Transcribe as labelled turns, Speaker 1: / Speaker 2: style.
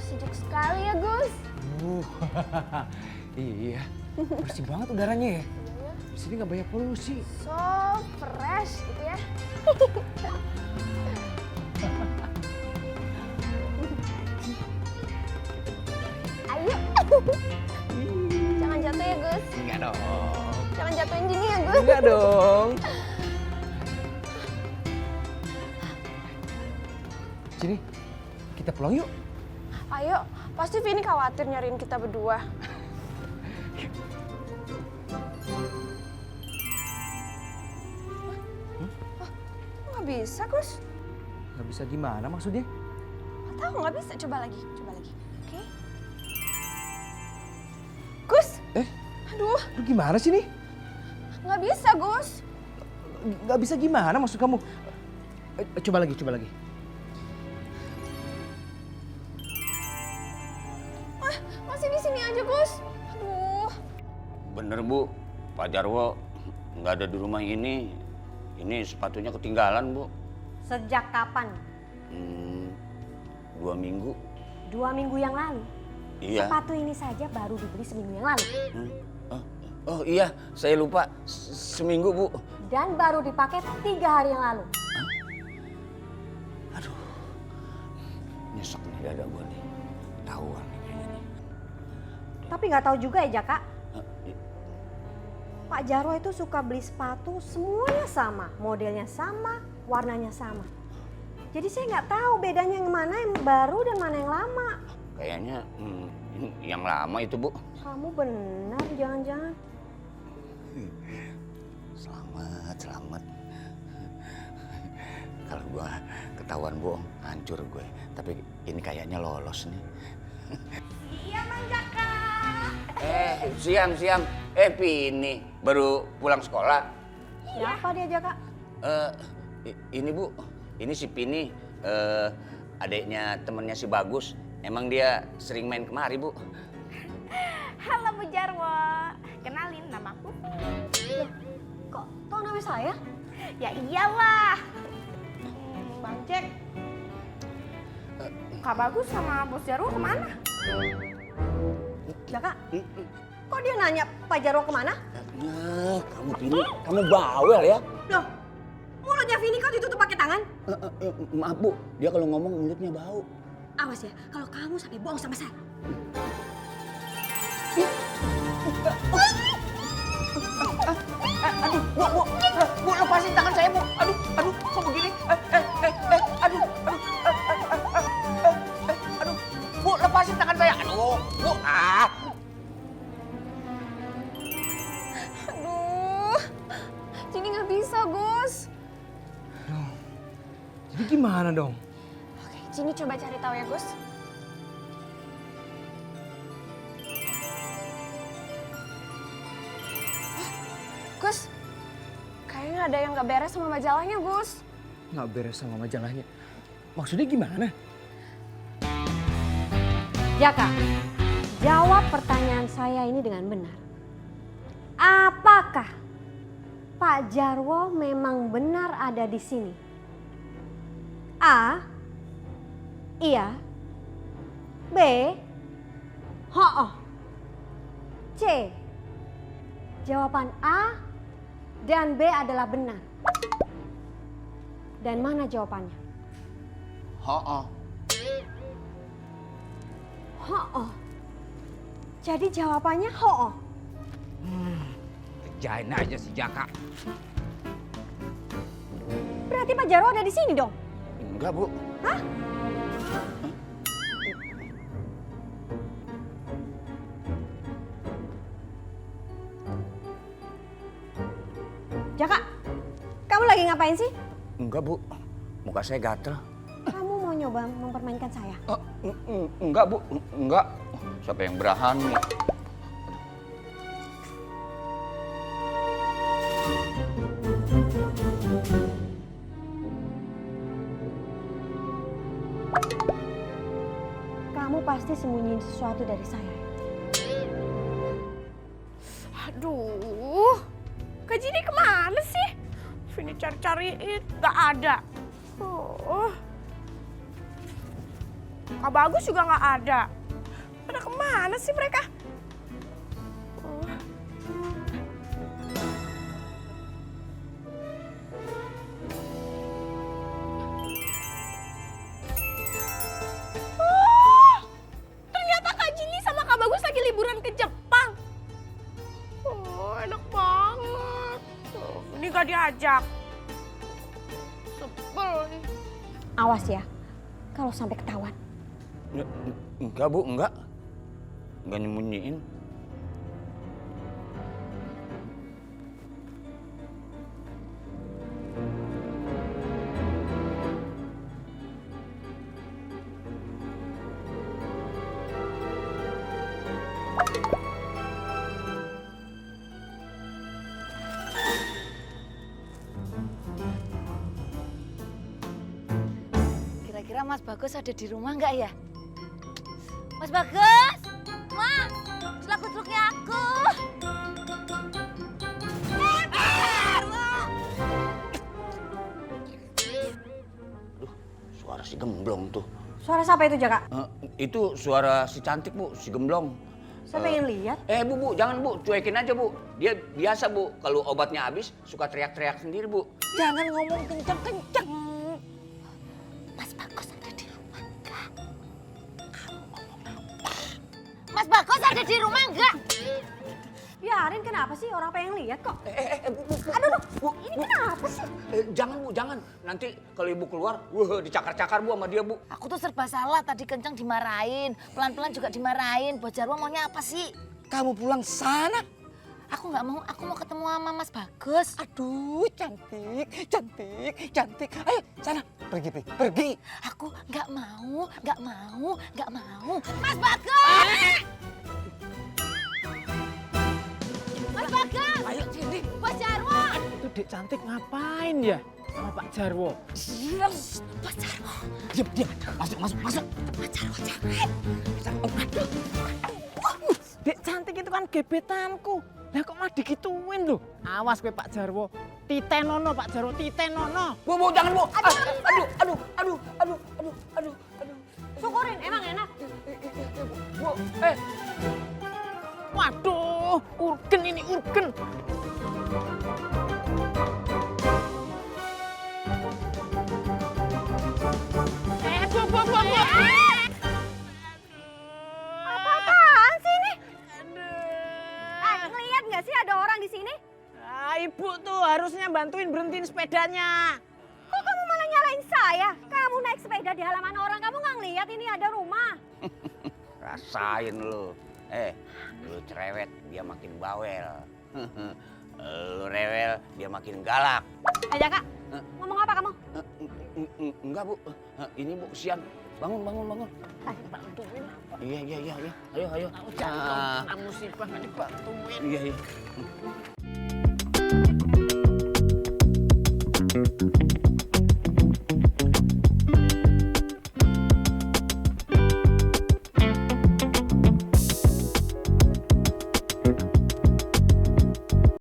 Speaker 1: Sejuk sekali ya, Gus.
Speaker 2: Iya, bersih banget udaranya ya. Di sini nggak banyak polusi.
Speaker 1: So fresh gitu ya. Ayo. Jangan jatuh ya, Gus.
Speaker 2: Enggak dong.
Speaker 1: Jangan jatuhin Jini ya, Gus.
Speaker 2: Enggak dong. Sini, kita pulang yuk.
Speaker 1: Ayo, pasti Vini khawatir nyariin kita berdua. Nggak bisa, Gus.
Speaker 2: Nggak bisa gimana maksudnya?
Speaker 1: Nggak tahu, nggak bisa. Coba lagi. Oke. Gus. Aduh.
Speaker 2: Lu gimana sih nih?
Speaker 1: Nggak bisa, Gus.
Speaker 2: Nggak bisa gimana maksud kamu? Coba lagi.
Speaker 1: Masih di sini aja, Gus. Aduh.
Speaker 3: Bener Bu, Pak Jarwo nggak ada di rumah ini. Ini sepatunya ketinggalan Bu.
Speaker 4: Sejak kapan?
Speaker 3: 2 minggu.
Speaker 4: 2 minggu yang lalu?
Speaker 3: Iya.
Speaker 4: Sepatu ini saja baru dibeli seminggu yang lalu.
Speaker 3: Oh iya, saya lupa. Seminggu Bu.
Speaker 4: Dan baru dipakai 3 hari yang lalu.
Speaker 3: Aduh, nyesek nih dada gue nih. Tahuan nih kayaknya nih.
Speaker 4: Tapi nggak tahu juga ya Jaka.
Speaker 3: Iya.
Speaker 4: Pak Jarwo itu suka beli sepatu semuanya sama, modelnya sama, warnanya sama. Jadi saya nggak tahu bedanya yang mana yang baru dan mana yang lama.
Speaker 3: Kayaknya ini yang lama itu Bu.
Speaker 4: Kamu benar jangan-jangan.
Speaker 3: Selamat. Kalau gue ketahuan bohong, hancur gue. Tapi ini kayaknya lolos nih.
Speaker 4: Iya Mang Jaka.
Speaker 3: Siang. Vini baru pulang sekolah.
Speaker 4: Siapa dia Jaka?
Speaker 3: Ini Bu, ini si Pini, adiknya temennya si Bagus. Emang dia sering main kemari Bu.
Speaker 5: Halo Bu Jarwo, kenalin namaku.
Speaker 4: Kok tahu nama saya?
Speaker 5: Ya iyalah. Bang Jack, Kak Bagus sama Bos Jarwo kemana?
Speaker 4: Jaka, kok dia nanya Pak Jarwo kemana?
Speaker 3: Nah, kamu Pini, kamu bawel ya.
Speaker 4: Loh, mulutnya Vini kok ditutup pakai tangan?
Speaker 3: Maaf Bu, dia kalau ngomong mulutnya bau.
Speaker 4: Awas ya, kalau kamu sampai bohong sama saya.
Speaker 2: Bu, lepasin tangan saya Bu. Aduh, kok begini? Aduh. Bu, lepasin tangan saya. Aduh, Bu.
Speaker 1: Aduh. Jini nggak bisa, Gus.
Speaker 2: Jadi gimana dong?
Speaker 1: Oke, Jini coba cari tahu ya, Gus. Gus, kayaknya ada yang nggak beres sama majalahnya, Gus.
Speaker 2: Nggak beres sama majalahnya. Maksudnya gimana?
Speaker 4: Jaka, jawab pertanyaan saya ini dengan benar. Apakah Pak Jarwo memang benar ada di sini? A. Iya. B. Ho-oh. C. Jawaban A dan B adalah benar. Dan mana jawabannya?
Speaker 3: Ho-oh.
Speaker 4: Ho-oh. Jadi jawabannya ho-oh.
Speaker 2: Kerjain aja si Jaka.
Speaker 4: Berarti Pak Jarwo ada di sini dong?
Speaker 3: Enggak Bu.
Speaker 4: Hah? Jaka, kamu lagi ngapain sih?
Speaker 3: Enggak Bu, muka saya gatel.
Speaker 4: Kamu mau nyoba mempermainkan saya?
Speaker 3: Enggak Bu, enggak. Siapa yang berani?
Speaker 4: Kamu pasti sembunyiin sesuatu dari saya.
Speaker 5: Aduh, Kak Jini kemana sih? Vini cari-cariin, gak ada. Oh, Kak Bagus juga nggak ada. Pada kemana sih mereka? Oh, ternyata Kak Jini sama Kak Bagus lagi liburan ke Jepang. Oh, enak banget. Ini gak diajak. Sebel nih.
Speaker 4: Awas ya, kalau sampai ketahuan.
Speaker 3: Enggak Bu, enggak. Enggak nyembunyiin.
Speaker 6: Kira-kira Mas Bagus ada di rumah nggak ya? Mas Bagus! Mas! Celak-celuknya aku!
Speaker 3: Duh, suara si Gemblong tuh.
Speaker 4: Suara siapa itu, Jaka?
Speaker 3: Itu suara si cantik Bu, si Gemblong.
Speaker 4: Saya pengen lihat.
Speaker 3: Bu, jangan Bu, cuekin aja Bu. Dia biasa Bu, kalau obatnya habis suka teriak-teriak sendiri Bu.
Speaker 6: Jangan ngomong kenceng-kenceng. Mas Bagus ada di rumah enggak? Mas Bagus ada di rumah enggak?
Speaker 4: Biarin, kenapa sih? Orang pengen lihat kok.
Speaker 3: Bu,
Speaker 4: Aduh,
Speaker 3: Bu,
Speaker 4: ini
Speaker 3: Bu.
Speaker 4: kenapa sih?
Speaker 3: Jangan Bu, jangan. Nanti kalau Ibu keluar, wah dicakar-cakar Bu sama dia Bu.
Speaker 6: Aku tuh serba salah, tadi kenceng dimarahin, pelan-pelan juga dimarahin. Bos Jarwo maunya apa sih?
Speaker 2: Kamu pulang sana.
Speaker 6: Aku nggak mau, aku mau ketemu sama Mas Bagus.
Speaker 2: Aduh, cantik, cantik, cantik. Ayo, sana. Pergi, pergi.
Speaker 6: Aku nggak mau, nggak mau, nggak mau. Mas Bagus! Mas Bagus!
Speaker 2: Ayo, sini.
Speaker 6: Bos Jarwo!
Speaker 7: Itu Dek cantik ngapain ya sama Pak Jarwo?
Speaker 6: Bos Jarwo!
Speaker 2: Diam, diam. Masuk, masuk, masuk.
Speaker 6: Bos Jarwo, jangan!
Speaker 7: Dek cantik itu kan gebetanku. Lah kok malah digituin loh. Awas kowe Pak Jarwo. Titenono Pak Jarwo, titenono.
Speaker 3: Bu, jangan Bu.
Speaker 2: Aduh.
Speaker 4: Syukurin, emang enak.
Speaker 2: Bu,
Speaker 7: Waduh, urgen ini urgen. Bu.
Speaker 4: Apa-apaan sih ini? Ngeliat nggak sih ada orang di sini?
Speaker 7: Ibu tuh harusnya bantuin berhentiin sepedanya.
Speaker 4: Kok kamu malah nyalain saya? Kamu naik sepeda di halaman orang, kamu nggak ngeliat ini ada rumah.
Speaker 3: Rasain lu. Lu cerewet, dia makin bawel. Lu rewel, dia makin galak.
Speaker 4: Jaka, ngomong apa kamu?
Speaker 3: Enggak Bu, ini Bu kesian. Bangun.
Speaker 7: Bantuin.
Speaker 3: Iya. Ayo.
Speaker 7: Tahu jatuh, musibah nggak dibantuin.
Speaker 3: Iya.